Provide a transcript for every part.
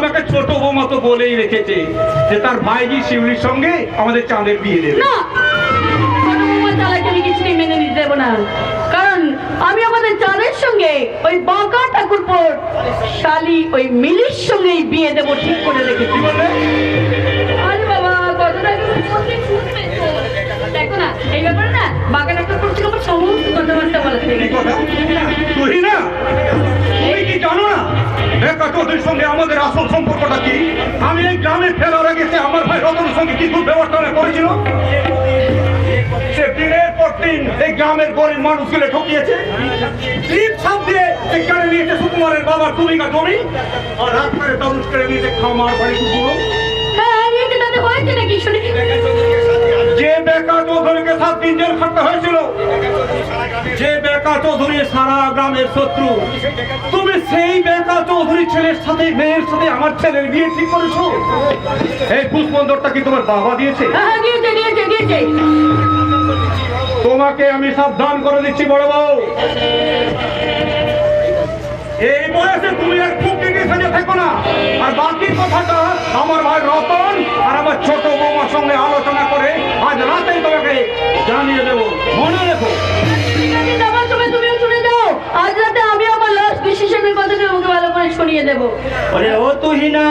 তোমাকে ছোট বৌমা তো বলেই রেখেছে যে তার ভাইজি শিউলির সঙ্গে আমাদের চাঁদের বিয়ে দেবে। না, ছোট বৌমা চালাকে আমি কিছুতেই মেনে নিতে দেবো না, কারণ আমি আমাদের চাঁদের সঙ্গে ওই বাঁকা ঠাকুরপোর শালি ওই মিলির সঙ্গেই বিয়ে দেবো ঠিক করে রেখেছি। আরে বাবা, কথাটা দেখো না, এই ব্যাপারে না বাঁকা ঠাকুরপোর থেকে আমার সমস্ত কথাবার্তা বলা থেকে তুই না, তুমি কি জানো না বেকা চৌধুরীর সঙ্গে আমাদের আসল সম্পর্কটা কি? আমি এই গ্রামে ফেরার আগে সে আমার ভাই রতনের সঙ্গে কি দুর্ব্যবস্থা করেছিল। সে দিনের পর দিন এই গ্রামের গরিব মানুষগুলো ঠকিয়েছে, দিয়ে কেড়ে নিয়েছে সুকুমারের বাবার ভূমিকা জমি, আর রাত করে তরুষ কেড়ে নিয়েছে খামার বাড়ি কুকুরও। হয়েছে নাকি শুনে? যে বেকা চৌধুরীকে 7 দিন জেল খাটতে হয়েছিল, যে বেকা চৌধুরী সারা গ্রামের শত্রু, তুমি সেই বেকা চৌধুরী ছেলের সাথে মেয়ের সাথে আমার ছেলের বিয়ে ঠিক করেছো। এই পুষ্পন্দরটা কি তোমার বাবা দিয়েছে? দিয়েছে। তোমাকে আমি সাবধান করে দিচ্ছি বড় বউ, এই বয়সে তুমি আর ফুকিনি সাজে থেকো না। আর বাকি কথাটা আমার ভাই রতন আর আমার ছোট বৌমার সঙ্গে আলোচনা করে আজ রাতেই তোমাকে জানিয়ে দেবো, মনে রেখো। তুমিও শুনে যাও, আজ রাতে আমি আমার লাস্ট ডিসিশনের কথাটা আমাকে ভালো করে শুনিয়ে দেবো। ওরে ও তুহিনা,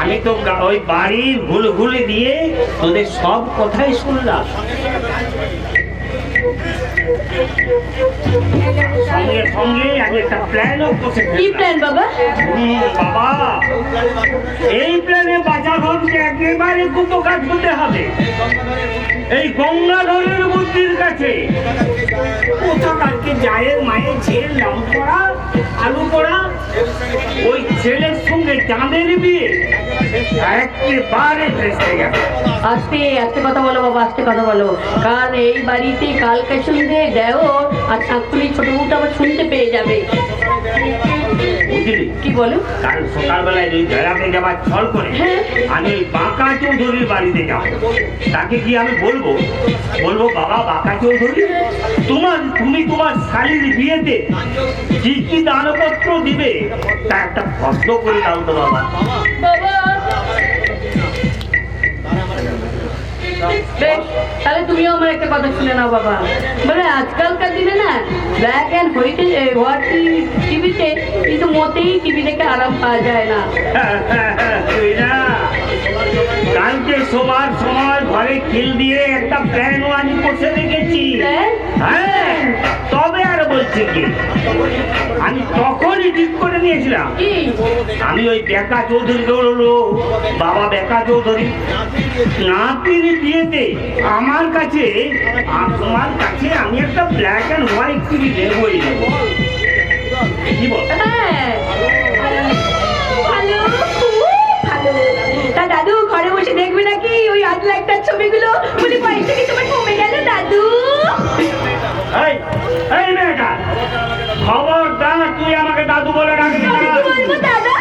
আমি তো ওই বাড়ির ঘুলঘুলি দিয়ে তোদের সব কথাই শুনলাম। সঙ্গে সঙ্গে আমি একটা প্ল্যানও করতে। কি প্ল্যান বাবা? বাবা, এই প্ল্যানে বাজারঘরকে একেবারে কুপকাজ করতে হবে। এই গঙ্গাধরের মূর্তির কাছে কোথাকারকে জায়ের মায়ের ছেলের নাম করা আলু করা ওই ছেলের সঙ্গে চাঁদের বিয়ে একেবারে ফেসে গেছে। আস্তে আস্তে কথা বলো বাবা, আস্তে কথা বলো, কারণ এই বাড়িতে কালকে শুনতে দেও আর শাশুড়ি ছোট বউটা আবার শুনতে পেয়ে যাবে। কি বলো? কাল সকালবেলায় ওই বেড়াতে যাবার ছল করে আমি ওই বাঁকা চৌধুরীর বাড়িতে যাবো। তাকে কি আমি বলবো বাবা বাঁকা চৌধুরী, তুমি তোমার শালীর বিয়েতে কি কি দানপত্র দিবে তা একটা প্রশ্ন করে দাও তো বাবা। তাহলে তুমিও আমার একটা কথা শুনে নাও বাবা, বলে আজকালকার দিনে না ব্ল্যাক অ্যান্ড হোয়াইট টিভিতে কিন্তু মোটেই টিভি দেখে আরাম পাওয়া যায় না। কালকে সবার সময় ঘরে খিল দিয়ে একটা প্ল্যান আমি বসে রেখেছি। হ্যাঁ, তবে আর বলছি কি, আমি তখনই ঠিক করে নিয়েছিলাম আমি ওই বেকা চৌধুরীকে বললো বাবা বেকা চৌধুরী নাতির বিয়েতে আমার কাছে আমি একটা ব্ল্যাক অ্যান্ড হোয়াইট টিভি দেবই দেব। কি বল? দাদু ঘরে বসে দেখবে নাকি ওই 8 লাখটার ছবিগুলো? বলি পয়সা কি তোমার কমে গেল দাদু? এই মেয়েটা, খবরদার তুই আমাকে দাদু বলে ডাকবি না। দাদা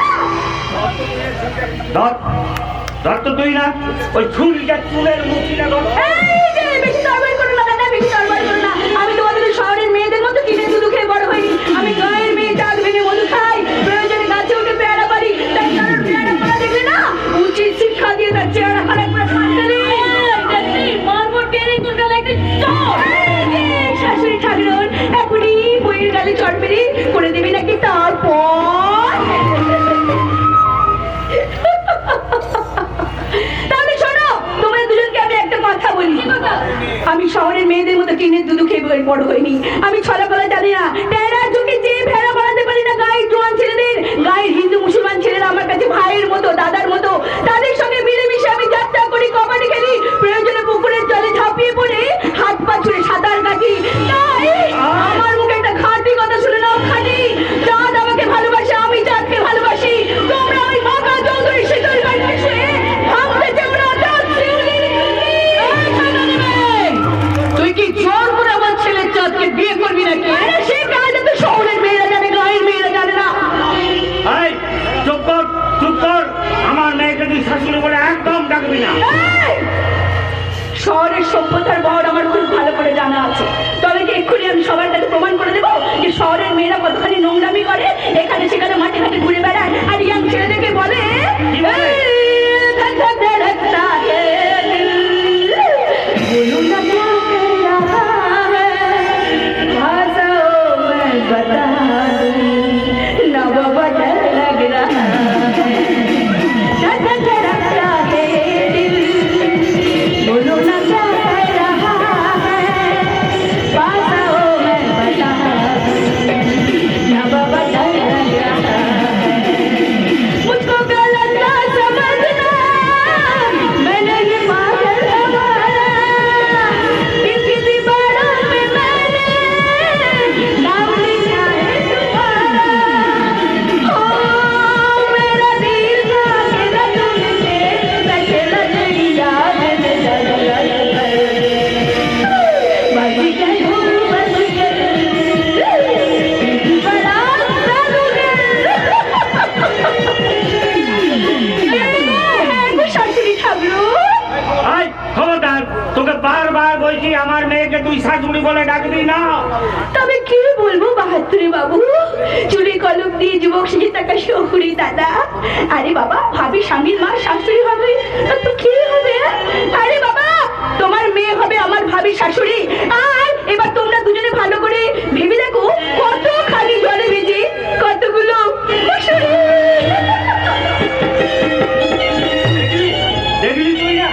ধর তো তুই না ওই ছুরিটা চুলের মুঠিটা ধর। বেশি তরবারি করো না দাদা, বেশি তরবারি করো না। আমি তোমাদের শহরের মেয়েদের মতো কিনে দুধ খেয়ে বড় হইনি। আমি গায়ের মেয়ে, চাঁদ ভেঙে মধু খাই, প্রয়োজনে গাছে উঠে পেয়ারা পারি। তাই কারোর পেয়ারা পাড়া দেখলে না উচিত শিক্ষা দিয়ে তার চেহারা খারাপ করে ফাটতে মারবো টেনে তোর গালে একটা চড়। শাশুড়ি ঠাকুর এখনই বইয়ের গালে চড় মেরে করে দিবি নাকি? তারপর তাহলে শোনো, তোমরা দুজনকে আমি একটা কথা বলি। আমি শহরের মেয়েদের মতো টিনের দুধু খেয়ে বড় হইনি। আমি ছলা কলা জানি না, টেরা ঝুঁকি যে ভেড়া বানাতে পারি না। গায়ের জোয়ান ছেলেদের, গায়ের হিন্দু মুসলমান ছেলেরা আমার কাছে ভাইয়ের মতো, দাদার মতো। তাদের সঙ্গে মিলেমিশে আমি যাত্রা করি, কবাডি খেলি, প্রয়োজনে পুকুরের জলে ঝাঁপিয়ে পড়ে হাত পা ছুঁড়ে সাঁতার কাটি। আমার মুখে একটা খাঁটি কথা শুনে নাও, খাঁটি। চাঁদ আমাকে ভালোবাসে, আমি চাঁদকে ভালোবাসি। তোমরা ওই বাঁকা চৌধুরী শীতল বাড়িতে শুয়ে ভাবতে চাও না তুই কি জোর করে আমার ছেলের চাঁদকে বিয়ে করবি নাকি? সে কাজটা তো শহরের মেয়েরা জানে, গায়ের মেয়েরা জানে না। চুপ কর, আমার মেয়েকে তুই শাশুড়ি বলে একদম ডাকবি না। শহরের সভ্যতার বড় আমার খুব ভালো করে জানা আছে, তবে তোমাদেরকে এক্ষুনি আমি সবার কাছে প্রমাণ করে দেবো যে শহরের মেয়েরা কতখানি নোংরামি করে, এখানে সেখানে মাঠে ঘাটে ঘুরে বেড়ায় আর ইয়াং ছেলেদেরকে বলে কি বলে? "এই, ধক ধক ধড়কতা है दिल, बोलो ना क्या कर रहा है, भाषाओं में बता दूं, ना बाबा डर लग रहा है, धक धक धड़कता है दिल, बोलो ना क्या कर रहा है, भाषाओं में बता दूं, ना बाबा डर लग रहा है, मुझको गलत ना समझना, मैं नहीं पागल हमारा, दिल की दीवारों में मैंने नाम लिखा है तुम्हारा, हो मेरा दिल का खेला तुमने, मैं खेला तेरी याद में लग बाजी कर हूँ बाजी कर, बड़ा শাশুড়ি ঠাকুর, আই খবরদার, তোকে বারবার বলছি আমার মেয়েকে তুই শাশুড়ি বলে ডাকবি না। তবে কি বলবো বাহাত্তরে বাবু, চুরি কলম দিয়ে যুবক সেজে থাকা শহুরি দাদা। আরে বাবা, ভাবি স্বামীর মা শাশুড়ি হবে তো কি হবে? আরে বাবা, তোমার মেয়ে হবে আমার ভাবি শাশুড়ি। আর এবার তোমরা দুজনে ভালো করে ভেবে দেখো, কত খালি জলে ভেজে কতগুলো শাশুড়ি। দেখলি তুই না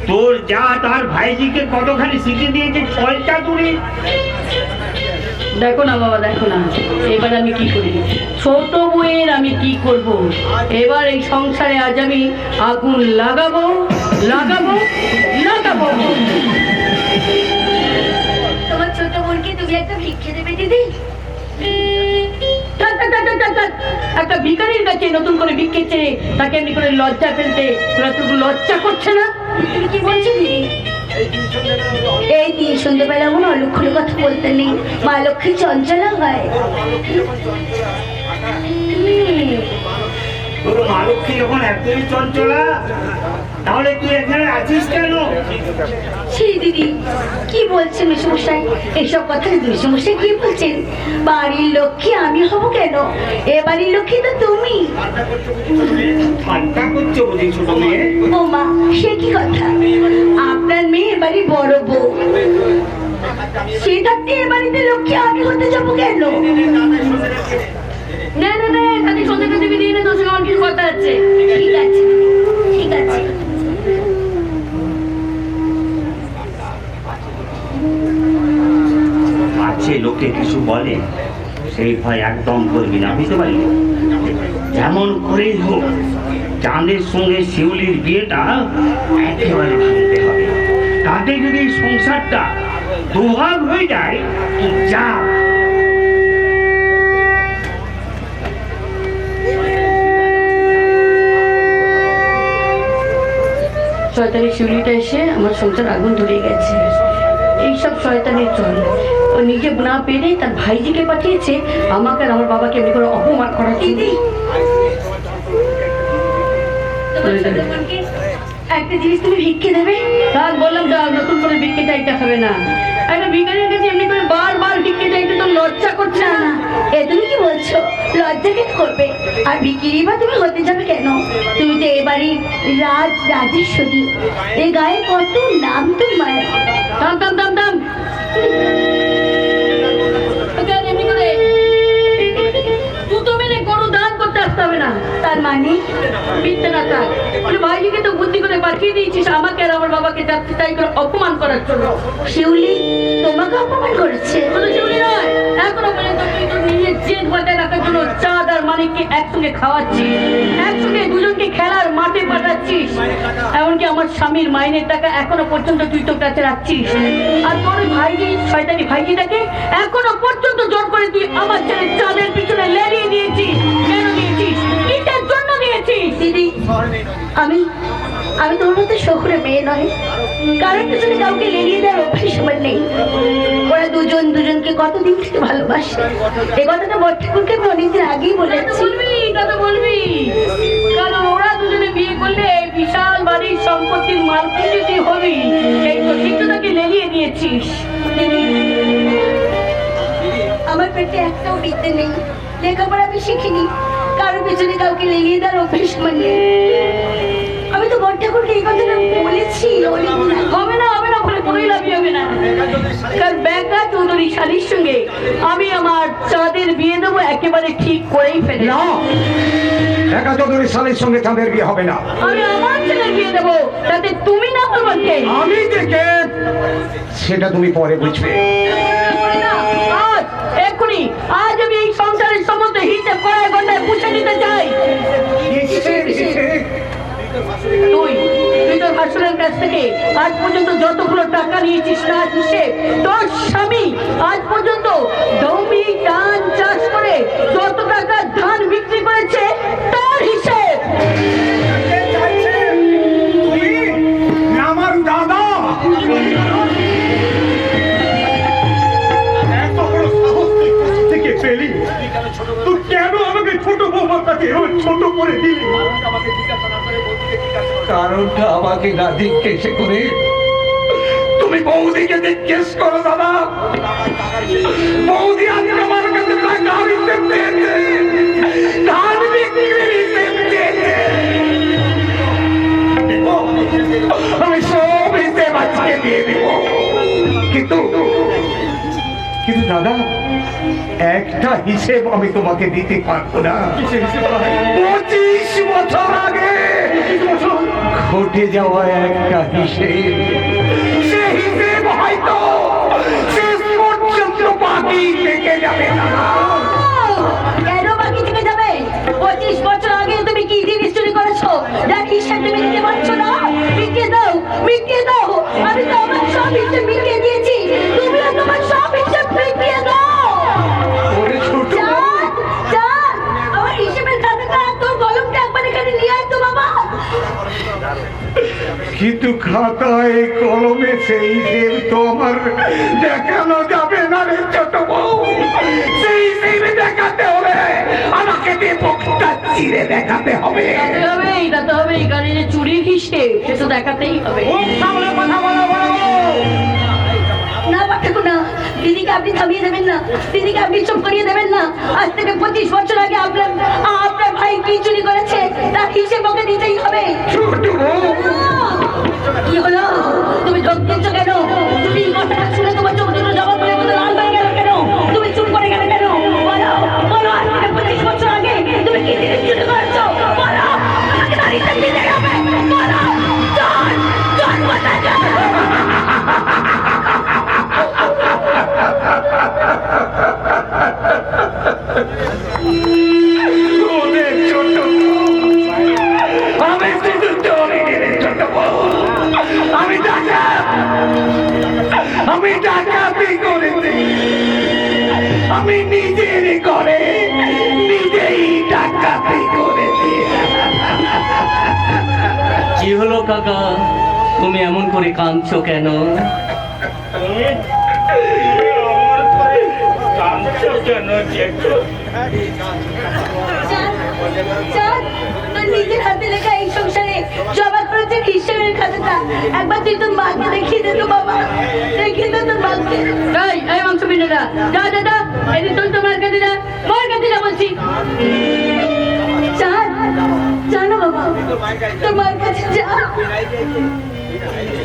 তোর যা তার ভাইজিকে কতখানি শিখিয়ে দিয়েছে ছয়টা দূরে। দেখো না বাবা, দেখো না এবার আমি কি করি, ছোট বউয়ের আমি কি করব। এবার এই সংসারে আজ আমি আগুন লাগাবো লাগাবো লাগাবো। তোমার ছোট বোনকে তুমি একটা ভিক্ষে দেবে দিদি? থাক, থাক, থাক, থাক, থাক, থাক। একটা ভিখারির কাছে নতুন করে ভিক্ষে চেয়ে তাকে এমনি করে লজ্জা ফেলতে তোরা তো লজ্জা করছে না? তুমি কি বলছো দিদি? এই দিন সন্ধ্যেবেলা মনে অলক্ষণের কথা বলতে নেই, মা লক্ষ্মী চঞ্চলা হয়। তোর মা লক্ষ্মী যখন এতই চঞ্চলা, তাহলে তুই এখানে আছিস কেন? সেই দিদি কি বলছেন মেসমশাই? এসব কথা মেসমশাই কি বলছেন? বাড়ির লক্ষ্মী আমি হব কেন? এ বাড়ির লক্ষ্মী তো তুমি। ঠান্ডা করছো বুঝি ছোট মেয়ে? ও মা, সে কি কথা? আপনার মেয়ে এবারে বড় বউ, সে থাকতে এ বাড়িতে লক্ষ্মী আমি হতে যাবো কেন? না না না, তাদের সন্ধ্যাটা দেবে দিয়ে না, তোর সঙ্গে আমার কিছু কথা আছে। ঠিক আছে ঠিক আছে। আছে লোকে কিছু বলে, সেই ভয় একদম করবি না, বুঝতে পারলি? যেমন করেই হোক চাঁদের সঙ্গে শিউলির বিয়েটা একেবারে ভাঙতে হবে। তাতে যদি এই সংসারটা দুভাগ হয়ে যায়, তুই যা। শয়তানি শিউলিটা এসে আমার সংসার আগুন ধরিয়ে গেছে। এইসব শয়তানের চল, ও নিজে না পেরে তার ভাইজিকে পাঠিয়েছে আমাকে আর আমার বাবাকে এমনি করে অপমান করার জন্য। তোমার ছোট বোনকে একটা জিনিস তুমি ভিক্ষে দেবে? তার বললাম যা, নতুন করে ভিক্ষে চাইতে হবে না। একটা ভিখারির কাছে এমনি করে বারবার ভিক্ষে চাইতে তো লজ্জা করছে না না? না, এ তুমি কি বলছো? লজ্জা কেন করবে? আর বিক্রি বা তুমি হতে যাবে কেন? তুমি তো এবারে রাজেশ্বরী, এ গায়ে কত নাম তোমার। থাম থাম থাম থাম, ওকে আর এমনি করে জুতো মেরে গরু দান করতে আসতে হবে না। তার মানে মিথ্যে না থাক, বলে ভাইজিকে তো বুদ্ধি করে পাঠিয়ে দিয়েছিস আমাকে আর আমার বাবাকে যাচ্ছে তাই করে অপমান করার জন্য। শিউলি তোমাকে অপমান করেছে? কোনো শিউলি নয়, এখনো পর্যন্ত তুই তোর নিজের জেদ বজায় রাখার জন্য চাঁদ আর মানিককে একসঙ্গে খাওয়াচ্ছিস, একসঙ্গে দুজনকে খেলার মাঠে পাঠাচ্ছিস, এমনকি আমার স্বামীর মাইনের টাকা এখনো পর্যন্ত তুই তোর কাছে রাখছিস। আর তোর ভাইজি, শয়তানি ভাইজিটাকে এখনো পর্যন্ত জোর করে তুই আমার ছেলে চাঁদের পিছনে লেলিয়ে দিয়েছিস। কেন দিয়েছিস? কিসের জন্য দিয়েছিস? দিদি, আমি আমি তোর মতো শহুরে মেয়ে নয়, কারণ পেছনে কাউকে লেলিয়ে দেওয়ার অভ্যাস আমার নেই। ওরা দুজন দুজনকে কতদিন থেকে ভালোবাসে, এ কথাটা বড় ঠাকুরকে আমি অনেকদিন আগেই বলেছি। কথা বলবি, কারণ ওরা দুজনে বিয়ে করলে বিশাল বাড়ির সম্পত্তির মালকিন যদি হবি, এই তো ঠিক তো তাকে লেলিয়ে দিয়েছিস। আমার পেটে একটাও বিদ্যে নেই, লেখাপড়া আমি শিখিনি, কারোর পেছনে কাউকে লেলিয়ে দেওয়ার অভ্যাস আমার নেই। আমি তো বড় ঠাকুরকে এই কথাটা বলেছি অনেকদিন আগে। হবে না বলে কোনোই লাভই হবে না। কারণ ব্যাগা চৌধুরী শালির সঙ্গে আমি আমার চাঁদের বিয়ে দেবো একেবারে ঠিক করেই ফেলে। না, একা চৌধুরী শালীর সঙ্গে চাঁদের বিয়ে হবে না। আমি আমার ছেলের বিয়ে দেবো, তাতে তুমি না তোমার কে? আমি দেখে সেটা তুমি পরে বুঝবে। আজ এক্ষুনি আজ আমি এই সংসারের সমস্ত হিসেব করায় গন্ডায় পুষে নিতে চাই। তুই তোর ভাসুরের কাছ থেকে আজ পর্যন্ত যতগুলো টাকা নিয়েছিস তার হিসেব, তোর স্বামী আজ পর্যন্ত জমি ধান চাষ করে যত টাকা ধান বিক্রি করেছে তার হিসেব। তুমি আমার দাদা এত বড় সাহস তুই কোথা থেকে পেলি? তুই কেন আমাকে ছোট বৌমার কাছে ছোট করে দিলি? কারণটা আমাকে না জিজ্ঞেস করে তুমি বৌদিকে জিজ্ঞেস করো। দাদা, বৌদি আজকে আমার কাছে টাকা হিসেব পেয়েছে, ধান বিক্রির হিসেব পেয়েছে। আমি সব হিসেব আজকে দিয়ে দিব, কিন্তু দাদা একটা হিসেব আমি তোমাকে দিতে পারবো না। 25 বছর আগে ঘটে যাওয়া একটা হিসেব, সে হিসেব হয়তো শেষ পর্যন্ত বাকি থেকে যাবে না। কেন বাকি থেকে যাবে? 25 বছর আগে তুমি কি জিনিস চুরি করেছো যার হিসাব তুমি দিতে পারছো না? মিটিয়ে দাও। আমি তো আমার সব হিসাব মিটিয়ে দিয়েছি, তুমিও তোমার সব হিসাব মিটিয়ে দাও। ওরে ছোট চাঁদ, আমার হিসেবের খাতাটা তোর কলমটা একবার এখানে নিয়ে আয় তো বাবা। কিন্তু খাতায় কলমে সেই হিসেব তো আমার দেখানো যাবে না রে ছোট বউ। সেই হিসেব দেখাতে হলে আমাকে দিয়ে বক্তা চিরে দেখাতে হবে। দেখাতে হবে গাড়ি যে চুরির হিসেব সে তো দেখাতেই হবে। কথা বলো না পাঠাবো না, দিদিকে আপনি থামিয়ে দেবেন না, দিদিকে আপনি চুপ করিয়ে দেবেন না। আজ থেকে 25 বছর আগে আপনার ভাই কি চুরি করেছে তার হিসেব ওকে দিতেই হবে। ছোট বউ, কি হলো? তুমি ঢোক দিচ্ছ কেন? তুমি এই কথাটা শুনে তোমার চোখ দুটো জবাব করে মতো লাল হয়ে গেল কেন? তুমি চুপ করে গেলে কেন? বলো আজ থেকে 25 বছর আগে তুমি কি জিনিস চুরি করেছো? বলো, আমাকে তার হিসেব দিতে হবে। বলো, চল কোথায় যাবে? ওদের ছোট বউ, আমি শুধু চোরের ছোট বউ। আমি ডাকাতি করেছি, আমি নিজের করে নিজেই ডাকাতি করেছি। কি হলো কাকা, তুমি এমন করে কাঁদছো কেন? চাঁদ, তোর নিজের হাতে লেখা এই সংসারে জমা করেছেন হিসেবের খাতাটা একবার তুই তোর মাকে দেখিয়ে দে তো বাবা, দেখিয়ে দে তোর মাকে। এই মাংস পিন্ডটা যা এই তুই তো মার কাছে যা বলছি। চাঁদ, জানো বাবা, তোর মার কাছে যা।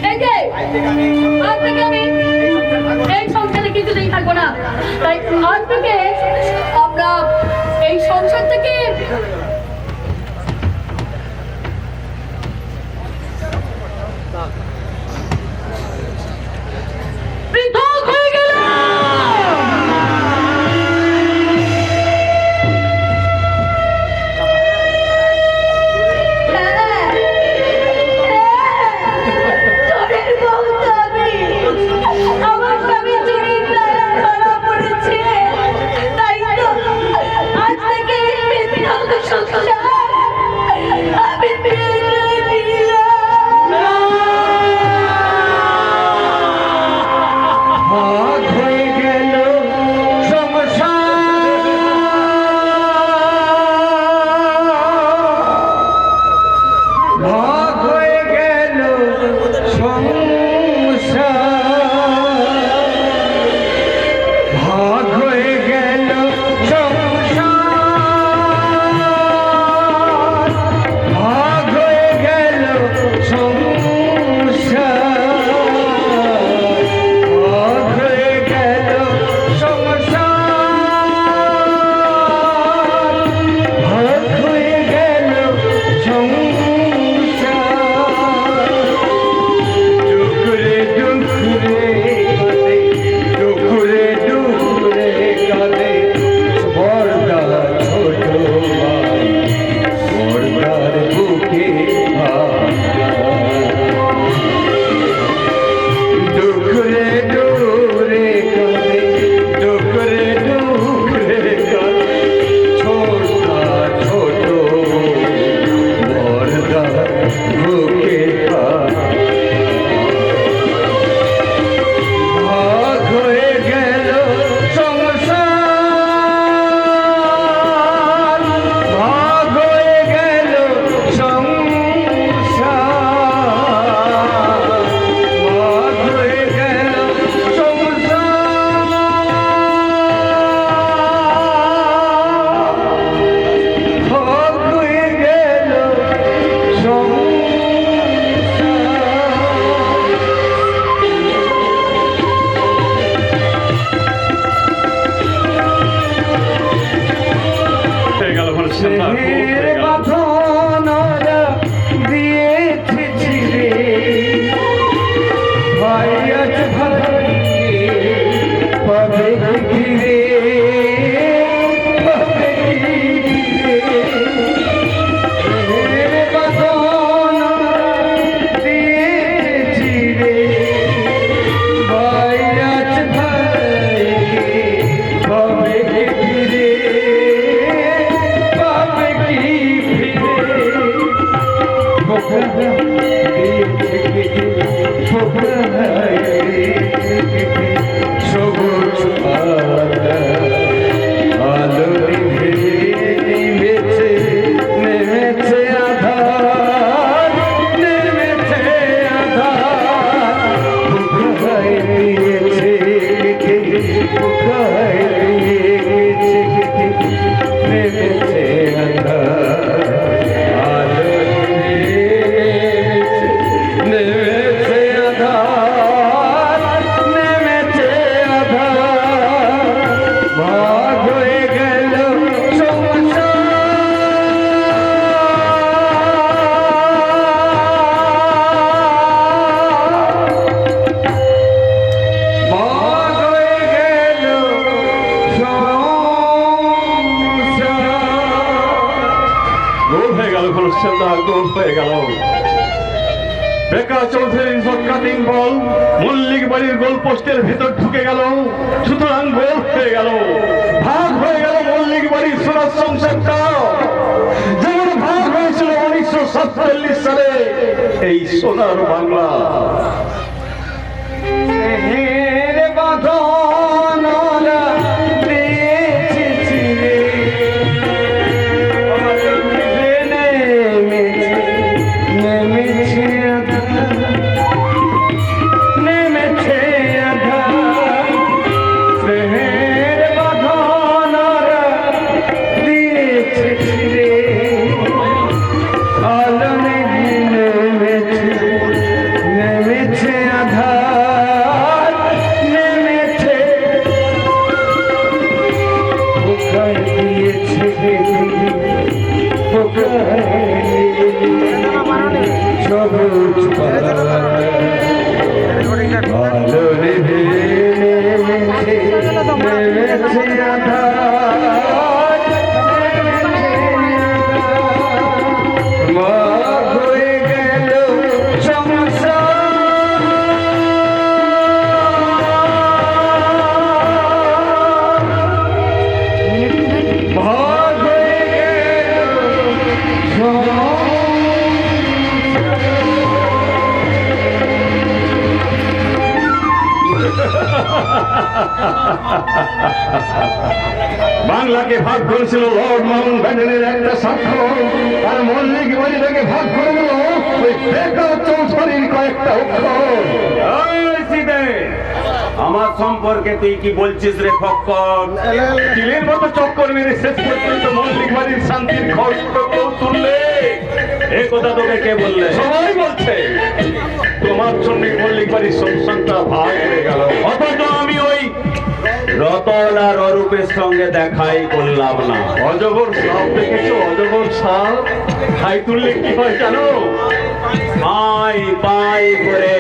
এই যে আজ থেকে আমি এই সংসারে কিছুতেই থাকবো না, তাই আজ থেকে আমরা এই সংসার থেকে পৃথক হয়ে গেলাম। চোরের বউ তো আমি, আমার স্বামী চুরির দ্বারা ধরা পড়েছে, তাই শ্যামা খুব হয়ে গেল। বাঁধনরা দিয়েছে ছিঁড়ে, ভাই আজ ভাইকে পাবে কি ঘিরে, পাবে কি ঘিরে। প্রেমের বাঁধনরা দিয়েছে ছিঁড়ে, ভাই আজ ভাইকে পাবে কি ঘিরে, পাবে কি ঘিরে। সবুজ পাতা আলো নেমেছে, নেমেছে আধার, নেমেছে আধার। কোথায় দিয়েছে কোথায় দিয়েছে নেমেছে আধার, আলো নেমেছে আধার, নেমেছে আধার। ভাগ হয়ে গেল সংসার, ভাগ হয়ে গেল সংসার। গোল হয়ে গেল ঘনশ্যামদা, গোল হয়ে গেল। বেকার চৌধুরীর কাটিং বল মল্লিক বাড়ির গোল পোস্টের ভেতর ঢুকে গেল, সুতরাং গোল হয়ে গেল। ভাগ হয়ে গেল মল্লিক বাড়ির সোনার সংসারটা, যেমন ভাগ হয়েছিল 1947 সালে এই সোনার বাংলা। প্রেমের বাঁধনরা দিয়েছে ছিঁড়ে, নেমেছে নেমেছে আধার, নেমেছে আধার। প্রেমের বাঁধনরা দিয়েছে ছিঁড়ে, আলো নেমেছে, নেমেছে আধার, নেমেছে। কোথায় দিয়েছে কোথায় সবুজ পাতা আলো নেমেছে, নেমেছে আধার, নেমেছে আধার। ভাগ হয়ে গেল সংসার, ভাগ হয়ে গেল বাংলাকে ভাগ করেছিল লর্ড মাউন্ট ব্যাটেনের একটা সাক্ষ্য, আর মল্লিক বাড়িটাকে ভাগ করে দিল ওই বেকার চৌধুরীর কয়েকটা অক্ষর। আমার সম্পর্কে তুই কি বলছিস রে ফক্কর? চিলের মতো চক্কর মেরে শেষ পর্যন্ত মল্লিক বাড়ির শান্তির খবর তুললে। এ কথা তোকে কে বললে? সবাই বলছে তোমার জন্য মল্লিক বাড়ির সংসারটা ভাগ হয়ে গেল, অথচ আমি ওই রতন আর অরূপের সঙ্গে দেখাই করলাম না। অজগর সাপ দেখেছো? অজগর সাপ খাই তুললে কি হয় জানো? পাই পাই করে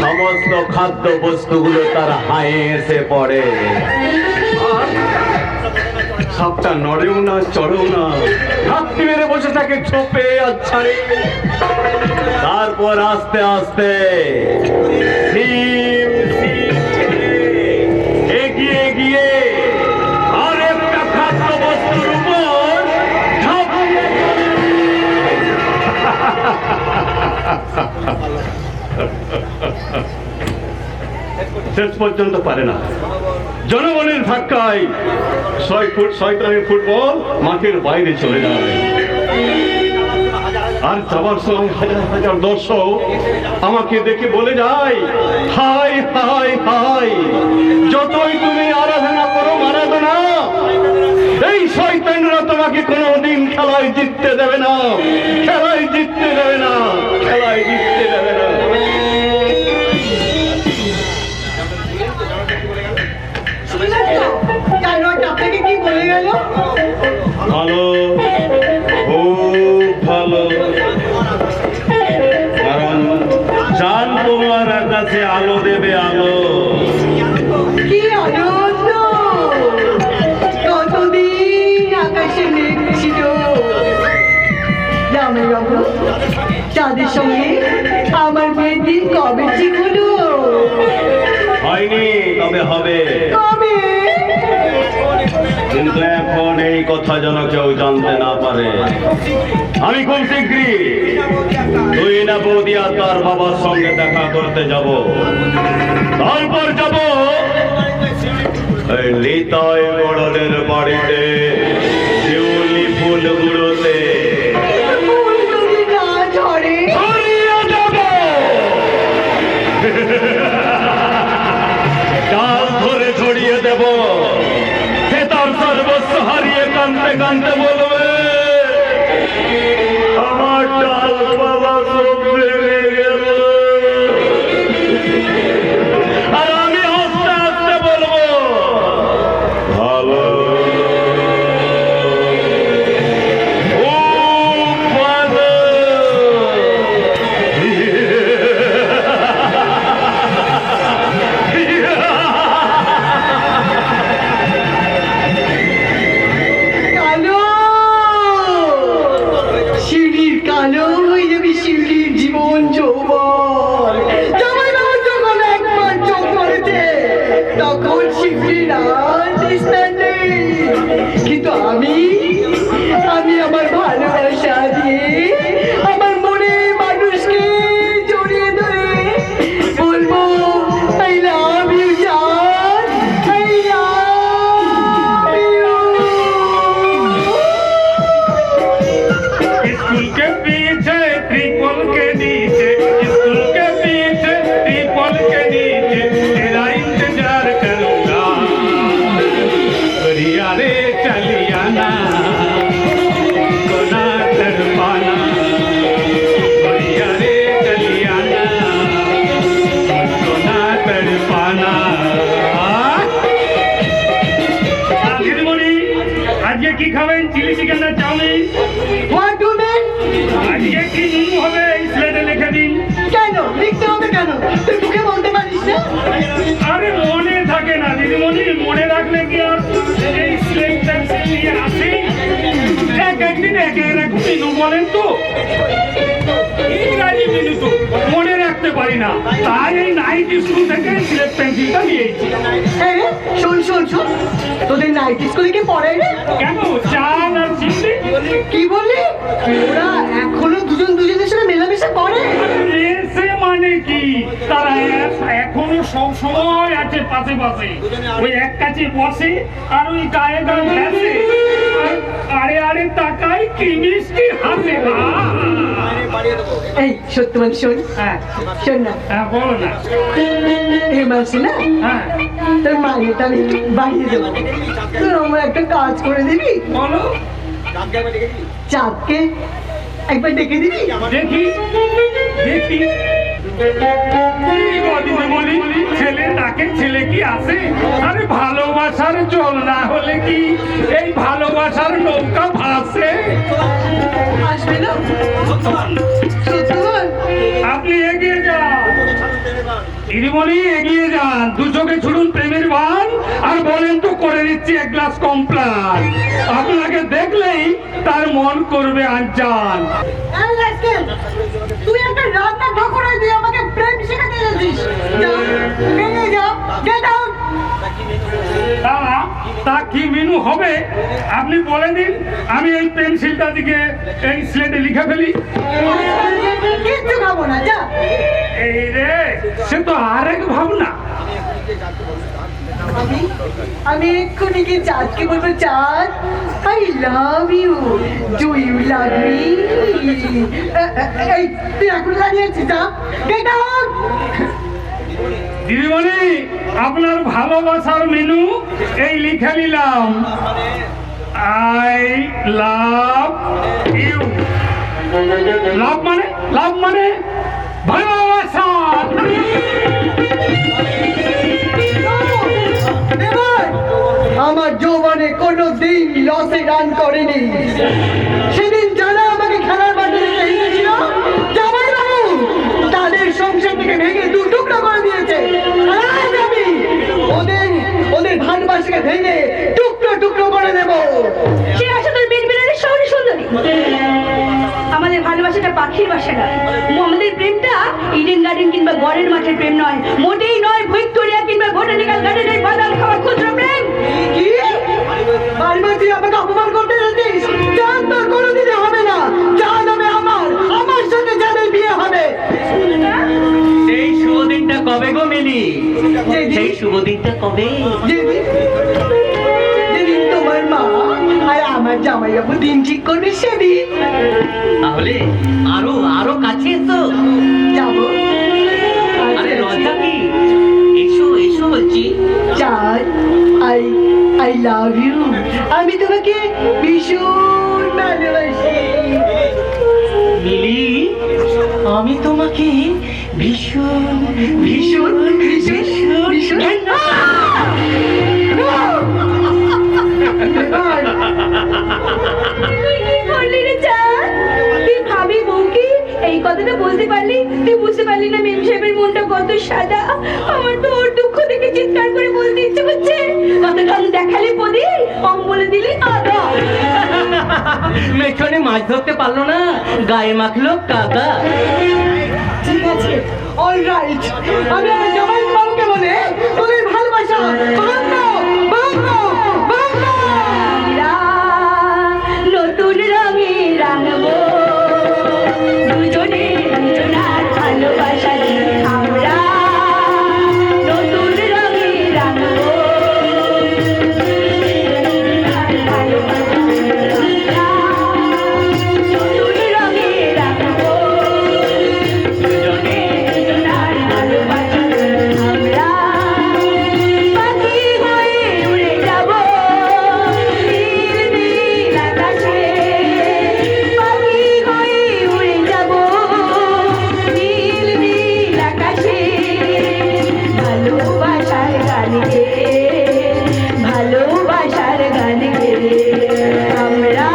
সমস্ত খাদ্য বস্তুগুলো তার হায়ে এসে পড়ে। আর সাপটা নড়েও না, চড়েও না, ঘাপটি মেরে বসে থাকে ছোপে আর ছাড়ে। তারপর আস্তে আস্তে সিম সিম ছেড়ে এগিয়ে গিয়ে আর একটা খাদ্য বস্তুর উপর ঝাঁপিয়ে পড়ে। শেষ পর্যন্ত পারে না, জনগণের ধাক্কায় 6 রানের ফুটবল মাঠের বাইরে চলে যায়। আর যাবার সময় হাজার হাজার দর্শক আমাকে দেখে বলে যায়, হাই হাই হাই, যতই তুমি আরাধনা করো মারাদোনা, এই শয়তানরা তোমাকে কোনোদিন খেলায় জিততে দেবে না, খেলায় জিততে দেবে না, খেলায় জিততে দেবে না। আপনাকে কি বলে গেল? ভালো, খুব ভালো। কারণ চাঁদ তোমার কাছে আলো দেবে, আলো। কি আনন্দ! কতদিন আকাশে মেঘ ছিল, জামাই বাবু, চাঁদের সঙ্গে আমার মেয়ের দিন কবে ঠিক হলো? হয়নি, তবে হবে। কবে? কিন্তু এখন এই কথা যেন কেউ জানতে না পারে। আমি খুব শীঘ্রই তুই না বৌদি আর তার বাবার সঙ্গে দেখা করতে যাব। তারপর যাব এই নিতাই গড়নের বাড়িতে শিউলি ফুলগুলোতে। ফুল যদি না ঝরে? হারিয়ে যাব। ডাল ধরে ছড়িয়ে দেব। সে তার সর্বস্ব হারিয়ে কাঁদতে কাঁদতে বলবে, আমার ডালপালা সব ভেঙে গেল। আর আমি আস্তে আস্তে বলবো, ভালো, খুব ভালো। কালো শিউলির কালো হয়ে যাবে, শিউলির জীবন যৌবন। জামাই বাবু যখন একবার চোখ পড়েছে তখন শিউলির আর নিস্তার নেই। কিন্তু আমি আমার ভালোবাসা দিয়ে আমার মনের মানুষকে জড়িয়ে ধরে বলবো, আই লাভ ইউ জান, আই লাভ ইউ। स्कूल के पीछे ट्रिपल के नीचे, स्कूल के पीछे ट्रिपल के नीचे तेरा इंतजार करूंगा। बढ़िया रे चलिया ना, तो ना तड़पाना। बढ़िया रे चलिया ना, तो ना तड़पाना। দিদিমণি, আজকে কি খাবেন? চিলি চিকেন না chowmein? What do you mean? আজকে কি মেনু হবে এই স্লেটে লিখে দিন। কেন লিখতে হবে কেন? তুই মুখে বলতে পারিস না? আরে মনে থাকে না দিদিমণি, মনে রাখলে কি আর এই স্লেট পেন্সিল নিয়ে আসি? এক একদিন এক এক মেনু বলেন তো, ইংরাজি মেনু তো মনে রাখতে পারি না, তাই এই নাইট স্কুল থেকে স্লেট পেন্সিলটা নিয়েছি। এই রে, শোন শোন শোন, তোদের নাইট স্কুলে কি পড়ে রে? কেন, চাল আর চিংড়ি? কি বললি? ওরা এখনো দুজন দুজনের সাথে মেলামেশা করে? মেসে মানে কি, তারা এখনো সব সময় আছে পাশে পাশে, ওই এক কাছে বসে আর ওই গায়ে গায়ে ভেসে, আরে আরে তাকাই কি মিষ্টি হাসে। এই সত্যবান শোন, হ্যাঁ শোন না, হ্যাঁ বলো না। এই মাসে না হ্যাঁ তোর মাইনেটা আমি একটু বাড়িয়ে দেবো। তুই আমার একটা কাজ করে দিবি, বলো। চাঁদকে একবার ডেকে দিবি। দেখি দেখি বলি, ছেলে ডাকে ছেলে কি আসে? আরে ভালোবাসার জল না হলে কি এই ভালোবাসার নৌকা ভাসে? আসবে না সত্যবান? আপনি এগিয়ে যান দিদিমণি, এগিয়ে যান, দু চোখে ছুড়ুন প্রেমের বান আর বলেন তো করে দিচ্ছি এক গ্লাস কমপ্লান। আপনাকে দেখলেই তার মন করবে আনজান। এই রাস্কেল, তুই একটা রান্না ঠকরাই দিয়ে আমাকে প্রেম শেখাতে যাচ্ছিস? যা, বেরিয়ে যা, গেট আউট। তা কি মেনু হবে আপনি বলে দিন, আমি এই পেন্সিলটা দিকে এই স্লেটে লিখে ফেলি। কিচ্ছু খাবো না, যা। এই রে, সে তো আরেক ভাবনা। আমি এক্ষুনি কি চাঁদকে বলবো, চাঁদ I love you, do you love me? এই তুই এখন দাঁড়িয়ে আছিস, যা, গেট আউট। দিদিমণি, আপনার ভালোবাসার মেনু এই লিখে নিলাম, আই লাভ ইউ। লাভ মানে ভালোবাসা। আমার যৌবনে কোনোদিন লসে রান করেনি। সেদিন যারা আমাকে খেলার মাঠে রেখে এসেছিল জামাই বাবু, তাদের সংসার থেকে ভেঙে দু টুকরা করে দিয়েছে। আর আজ আমি ওদের ভালোবাসাকে ভেঙে টুকরো টুকরো করে দেবো। সে আসলে তোর বিড়বিড়ের শহরে সুন্দরী। আমাদের ভালোবাসাটা পাখির বাসা নয়, আমাদের প্রেমটা ইডেন গার্ডেন কিংবা গড়ের মাঠের প্রেম নয়, মোটেই নয় ভিক্টোরিয়া কিংবা বোটানিক্যাল গার্ডেনের বাদাম খাওয়া ক্ষুদ্র প্রেম। কি বারবার তুই আমাকে অপমান করতে যাচ্ছিস? জান তোর কোনোদিনই হবে না। জান হবে আমার সঙ্গে জানের বিয়ে হবে। সেই শুভ দিনটা কবে গো মিলি? সেই শুভ দিনটা কবে? যেদিন তোমার মা আর আমার জামাইবাবু দিন ঠিক করবে সেদিন তাহলে আরো কাছে এসো। যাবো। আরে লজ্জা কি? এসো এসো বলছি। চাঁদ, I love you. আমি তোমাকে ভীষণ ভালোবাসি। মিলি, আমি তোমাকে ভীষণ ভীষণ ভীষণ ভীষণ তুই কি করলি রে চাঁদ? তুই ভাবি বউকে এই কথাটা বলতে পারলি? তুই বুঝতে পারলি না মেম সাহেবের মনটা কত সাদা? আমার তো ওর দুঃখ দেখে চিৎকার করে বলতে ইচ্ছে করছে, কত রং দেখালি পদি, অং বলে দিলি আদা। মেছনে মাছ ধরতে পারলো না, গায়ে মাখলো কাদা। ঠিক আছে, অল রাইট। আমি আমার জামাই বাবুকে বলে ওদের ভালোবাসা ভাঙবো ভাঙবো ভাঙবো। আমরা নতুন রঙে রাঙবো দুজনে দুজনার ভালোবাসা নিয়ে। আমরা নতুন রঙে রাঙবো নতুন রঙে রাঙবো দুজনে দুজনার ভালোবাসা নিয়ে। আমরা পাখি হয়ে উড়ে যাবো নীল নীল আকাশে, পাখি হয়ে উড়ে যাবো নীল নীল আকাশে। ভালোবাসার গান গেয়ে, ভালোবাসার গান গেয়ে আমরা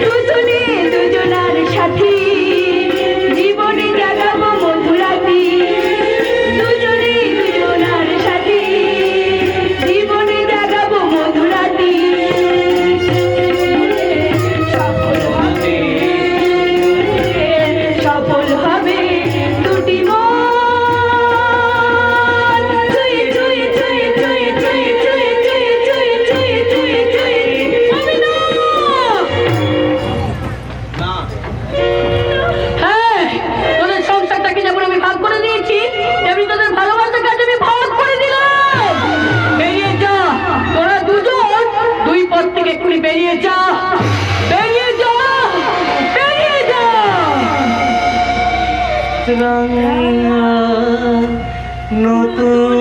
দুজনে দুজনার সাথী জীবনে জাগাবো মধুরাতি। দুজনে দুজনার সাথী জীবনে জাগাবো মধুরাতি। সফল হবে দুটি মন। ছুঁয়ে ছুঁয়ে ছুঁয়ে ছুঁয়ে ছুঁয়ে ছুঁয়ে ছুঁয়ে ছুঁয়ে ছুঁয়ে ছুঁয়ে ছুঁয়ে হবে না। হ্যাঁ, তোদের সংসারটাকে যেমন আমি ভাগ করে দিয়েছি, তেমনি তোদের ভালোবাসাকে আজ আমি ভাগ করে দিলাম। বেরিয়ে যা তোরা দুজন, দুই পথ থেকে এক্ষুনি বেরিয়ে যা, বেরিয়ে যা, বেরিয়ে যা। নতুন